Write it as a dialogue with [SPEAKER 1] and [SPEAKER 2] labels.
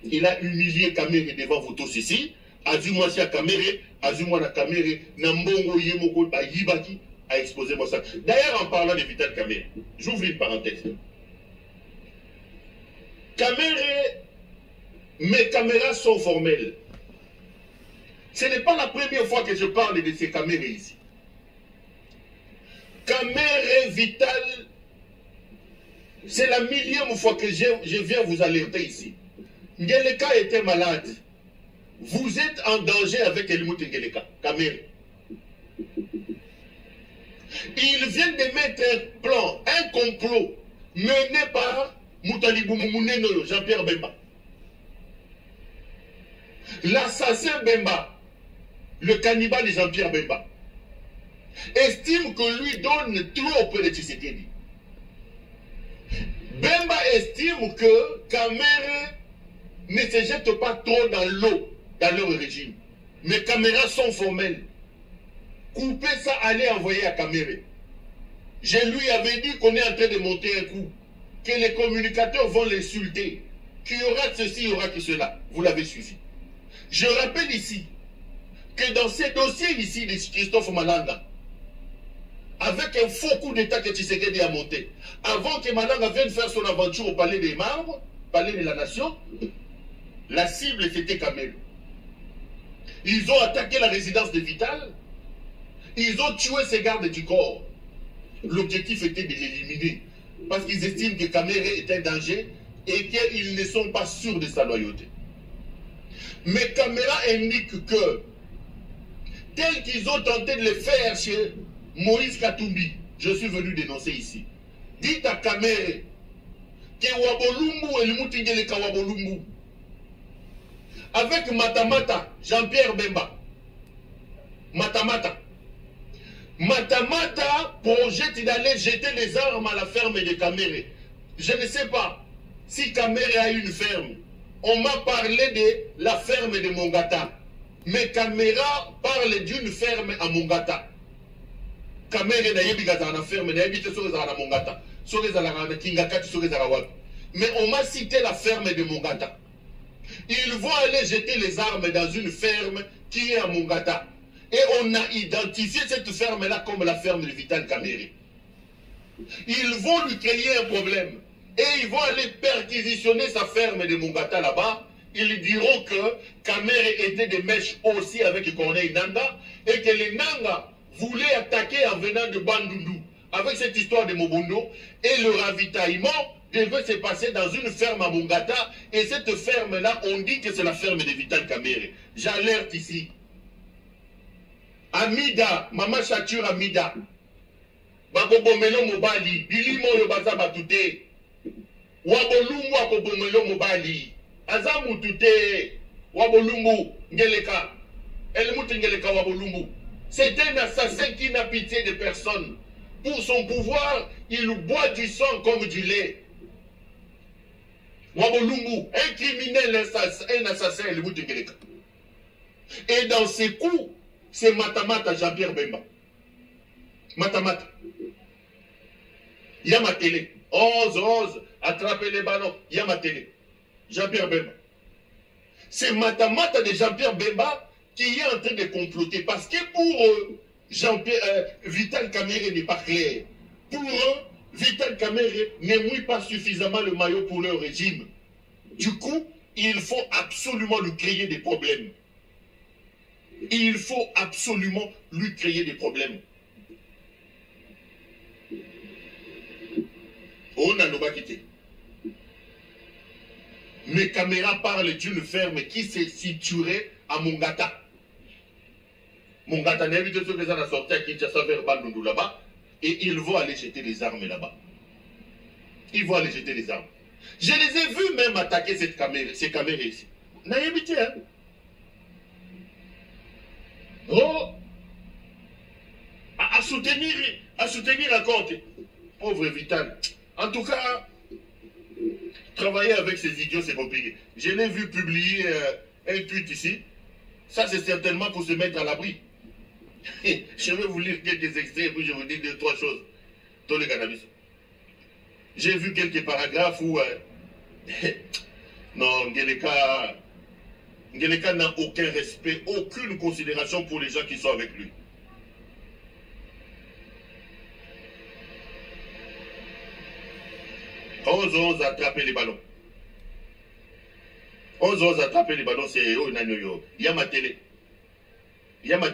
[SPEAKER 1] Il a humilié Kamere devant vous tous ici. Azuma si à Kamere, Azuma na Kamere, Nambongo Yemoko à Yibaki a exposé moi ça. D'ailleurs, en parlant de Vital Kamere, j'ouvre une parenthèse. Kamere, mes caméras sont formelles. Ce n'est pas la première fois que je parle de ces caméras ici. Kamere Vital, c'est la millième fois que je viens vous alerter ici. Ngeleka était malade. Vous êtes en danger avec Helmut Ngeleka, Kamere. Ils viennent de mettre un plan, un complot mené par Moutali Boumoumouneno, Jean-Pierre Bemba. L'assassin Bemba, le cannibale de Jean-Pierre Bemba, estime que lui donne trop auprès de Tshisekedi. Bemba estime que Kamere ne se jette pas trop dans l'eau, dans leur régime. Mes caméras sont formelles. Coupez ça, allez envoyer à Kamere. Je lui avais dit qu'on est en train de monter un coup, que les communicateurs vont l'insulter, qu'il y aura ceci, il y aura que cela. Vous l'avez suivi. Je rappelle ici que dans ces dossiers ici de Christophe Malanga, avec un faux coup d'état que Tshisekedi a monté, avant que Malanga vienne faire son aventure au palais des Marbres, palais de la Nation, la cible c'était Kamere. Ils ont attaqué la résidence de Vital, ils ont tué ses gardes du corps. L'objectif était de l'éliminer, parce qu'ils estiment que Kamere est un danger et qu'ils ne sont pas sûrs de sa loyauté. Mais Kamera indique que, tel qu'ils ont tenté de le faire chez Moïse Katumbi, je suis venu dénoncer ici. Dites à Kamere que Wabolumbu et le Moutingeleka Wabolumbu, avec Matamata, Jean-Pierre Bemba, Matamata projette d'aller jeter les armes à la ferme de Kamere. Je ne sais pas si Kamere a une ferme. On m'a parlé de la ferme de Mongata. Mais Kamera parle d'une ferme à Mongata. Kamere n'a pas de ferme, n'a pas de Mongata. Mais on m'a cité la ferme de Mongata. Ils vont aller jeter les armes dans une ferme qui est à Mongata. Et on a identifié cette ferme-là comme la ferme de Vital Kamere. Ils vont lui créer un problème. Et ils vont aller perquisitionner sa ferme de Mongata là-bas. Ils diront que Kamere était des mèches aussi avec Corneille Nanga et que les Nanga voulaient attaquer en venant de Bandundu avec cette histoire de Mobondo. Et le ravitaillement devait se passer dans une ferme à Mongata. Et cette ferme-là, on dit que c'est la ferme de Vital Kamere. J'alerte ici. Amida, Mama Chature Amida. Bakobomelo Mobali, Bilimo Yobaza Batute. Wabolumbu akobomelo Mobali. Azamu Tute. Wabolumbu Ngeleka. Helmut Ngeleka Wabolumbu. C'est un assassin qui n'a pitié de personne. Pour son pouvoir, il boit du sang comme du lait. Wabolumbu, un criminel, un assassin, Helmut Ngeleka. Et dans ses coups, c'est Matamata Jean-Pierre Bemba. Matamata. Il y a ma télé. 11, attrapez les ballons. Il y a ma télé. Jean-Pierre Bemba. C'est Matamata de Jean-Pierre Bemba qui est en train de comploter. Parce que pour eux, Vital Kamere n'est pas clair. Pour eux, Vital Kamere ne mouille pas suffisamment le maillot pour leur régime. Du coup, il faut absolument lui créer des problèmes. Il faut absolument lui créer des problèmes. On a le quitté. Mes caméras parlent d'une ferme qui se situerait à Mongata. Mongata n'a évité ceux qui ont sorti à Kinshasa vers Bandundu là-bas. Et ils vont aller jeter les armes là-bas. Ils vont aller jeter les armes. Je les ai vus même attaquer ces caméras ici. N'a évité, hein? Oh, à soutenir la compte. Pauvre Vital. En tout cas, travailler avec ces idiots, c'est compliqué. Je l'ai vu publier un tweet ici. Ça, c'est certainement pour se mettre à l'abri. Je vais vous lire quelques extraits, puis je vous dis 2-3 choses. Dans le cannabis. J'ai vu quelques paragraphes où Non, Ngeleka n'a aucun respect, aucune considération pour les gens qui sont avec lui. Ose attraper les ballons. Ose attraper les ballons, c'est eux, Nanoyo. Il y a ma télé. Il y a ma